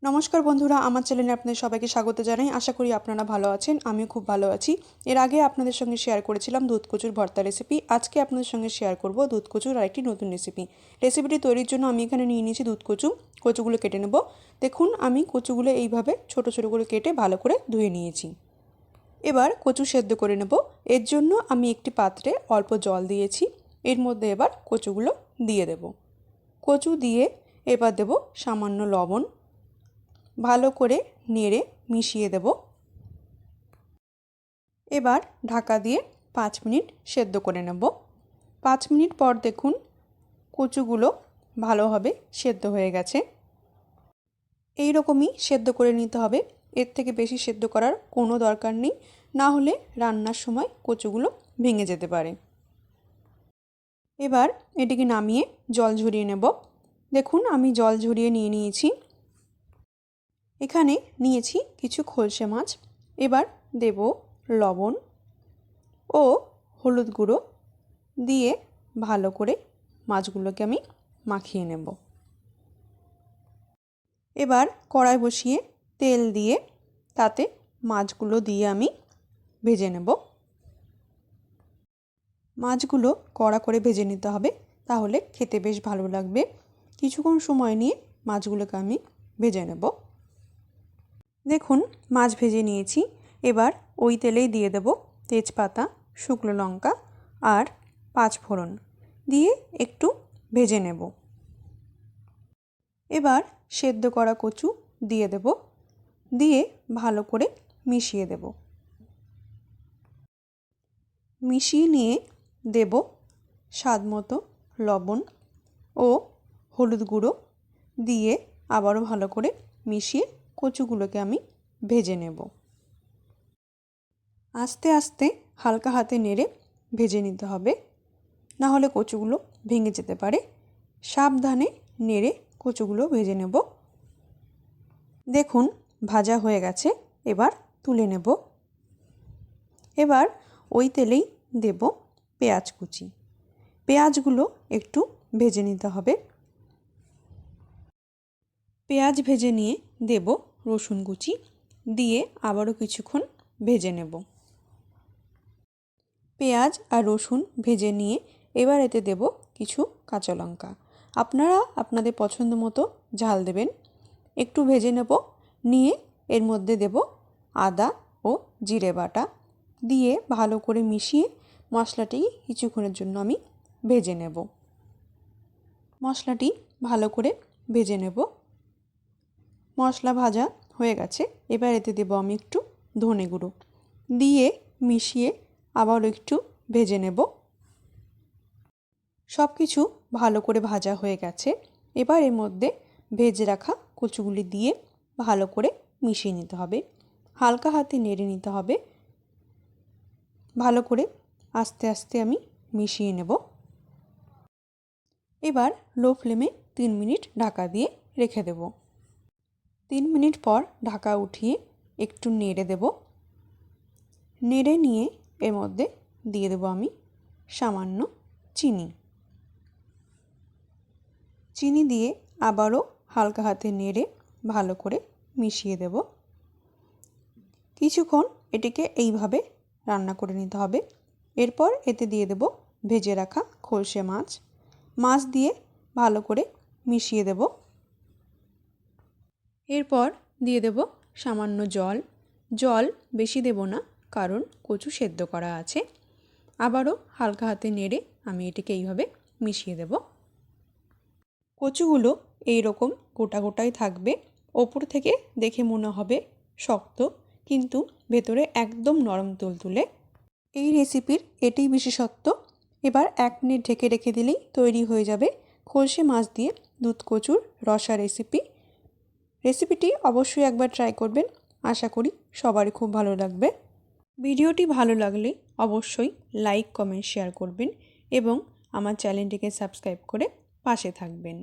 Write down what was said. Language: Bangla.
নমস্কার বন্ধুরা, আমার চ্যানেলে আপনাদের সবাইকে স্বাগত জানাই। আশা করি আপনারা ভালো আছেন। আমিও খুব ভালো আছি। এর আগে আপনাদের সঙ্গে শেয়ার করেছিলাম দুধ কচুর ভর্তা রেসিপি। আজকে আপনাদের সঙ্গে শেয়ার করব দুধ কচুর আরেকটি নতুন রেসিপি। রেসিপিটি তৈরির জন্য আমি এখানে নিয়ে নিয়েছি দুধ কচু। কচুগুলো কেটে নেব। দেখুন, আমি কচুগুলো এইভাবে ছোট ছোট করে কেটে ভালো করে ধুয়ে নিয়েছি। এবার কচু সেদ্ধ করে নেব। এর জন্য আমি একটি পাত্রে অল্প জল দিয়েছি। এর মধ্যে এবার কচুগুলো দিয়ে দেব। কচু দিয়ে এবার দেব সামান্য লবণ। ভালো করে নেড়ে মিশিয়ে দেব। এবার ঢাকা দিয়ে 5 মিনিট সেদ্ধ করে নেব। 5 মিনিট পর দেখুন কচুগুলো ভালোভাবে সেদ্ধ হয়ে গেছে। এই রকমই সেদ্ধ করে নিতে হবে। এর থেকে বেশি সেদ্ধ করার কোনো দরকার নেই, না হলে রান্নার সময় কচুগুলো ভেঙে যেতে পারে। এবার এটিকে নামিয়ে জল ঝরিয়ে নেব। দেখুন, আমি জল ঝরিয়ে নিয়ে নিয়েছি। এখানে নিয়েছি কিছু খলসে মাছ। এবার দেব লবণ ও হলুদ গুঁড়ো দিয়ে ভালো করে মাছগুলোকে আমি মাখিয়ে নেব। এবার কড়াই বসিয়ে তেল দিয়ে তাতে মাছগুলো দিয়ে আমি ভেজে নেব। মাছগুলো কড়া করে ভেজে নিতে হবে, তাহলে খেতে বেশ ভালো লাগবে। কিছুক্ষণ সময় নিয়ে মাছগুলোকে আমি ভেজে নেব। দেখুন, মাছ ভেজে নিয়েছি। এবার ওই তেলেই দিয়ে দেব তেজপাতা, শুকনো লঙ্কা আর 5 ফোড়ন দিয়ে একটু ভেজে নেব। এবার সেদ্ধ করা কচু দিয়ে দেব, দিয়ে ভালো করে মিশিয়ে দেব। মিশিয়ে নিয়ে দেব স্বাদ মতো লবণ ও হলুদ গুঁড়ো দিয়ে আবারও ভালো করে মিশিয়ে কচুগুলোকে আমি ভেজে নেব। আস্তে আস্তে হালকা হাতে নেড়ে ভেজে নিতে হবে, না হলে কচুগুলো ভেঙে যেতে পারে। সাবধানে নেড়ে কচুগুলো ভেজে নেব। দেখুন, ভাজা হয়ে গেছে। এবার তুলে নেব। এবার ওই তেলেই দেব পেঁয়াজ কুচি। পেঁয়াজগুলো একটু ভেজে নিতে হবে। পেঁয়াজ ভেজে নিয়ে দেব রসুন কুচি, দিয়ে আবারও কিছুক্ষণ ভেজে নেব। পেঁয়াজ আর রসুন ভেজে নিয়ে এবার এতে দেব কিছু কাঁচা লঙ্কা। আপনারা আপনাদের পছন্দ মতো ঝাল দেবেন। একটু ভেজে নেব। নিয়ে এর মধ্যে দেব আদা ও জিরে বাটা, দিয়ে ভালো করে মিশিয়ে মশলাটি কিছুক্ষণের জন্য আমি ভেজে নেব। মশলাটি ভালো করে ভেজে নেব। মশলা ভাজা হয়ে গেছে। এবার এতে দেব আমি একটু ধনে গুঁড়ো, দিয়ে মিশিয়ে আবার একটু ভেজে নেব। সব কিছু ভালো করে ভাজা হয়ে গেছে। এবার এর মধ্যে ভেজে রাখা কচুগুলি দিয়ে ভালো করে মিশিয়ে নিতে হবে। হালকা হাতে নেড়ে নিতে হবে। ভালো করে আস্তে আস্তে আমি মিশিয়ে নেব। এবার লো ফ্লেমে 3 মিনিট ঢাকা দিয়ে রেখে দেব। 3 মিনিট পর ঢাকা উঠিয়ে একটু নেড়ে দেব। নেড়ে নিয়ে এর মধ্যে দিয়ে দেব আমি সামান্য চিনি। চিনি দিয়ে আবারও হালকা হাতে নেড়ে ভালো করে মিশিয়ে দেব। কিছুক্ষণ এটিকে এইভাবে রান্না করে নিতে হবে। এরপর এতে দিয়ে দেব ভেজে রাখা খলসে মাছ। মাছ দিয়ে ভালো করে মিশিয়ে দেব। এরপর দিয়ে দেব সামান্য জল। জল বেশি দেব না, কারণ কচু সেদ্ধ করা আছে। আবারও হালকা হাতে নেড়ে আমি এটিকে এইভাবে মিশিয়ে দেব। কচুগুলো এই রকম গোটা গোটাই থাকবে। ওপর থেকে দেখে মনে হবে শক্ত, কিন্তু ভেতরে একদম নরম তুলতুলে। এই রেসিপির এটাই বিশেষত্ব। এবার 1 মিনিট ঢেকে রেখে দিলেই তৈরি হয়ে যাবে খলসে মাছ দিয়ে দুধ কচুর রসা রেসিপি। রেসিপিটি অবশ্যই একবার ট্রাই করবেন। আশা করি সবারই খুব ভালো লাগবে। ভিডিওটি ভালো লাগলে অবশ্যই লাইক, কমেন্ট, শেয়ার করবেন এবং আমার চ্যানেলটিকে সাবস্ক্রাইব করে পাশে থাকবেন।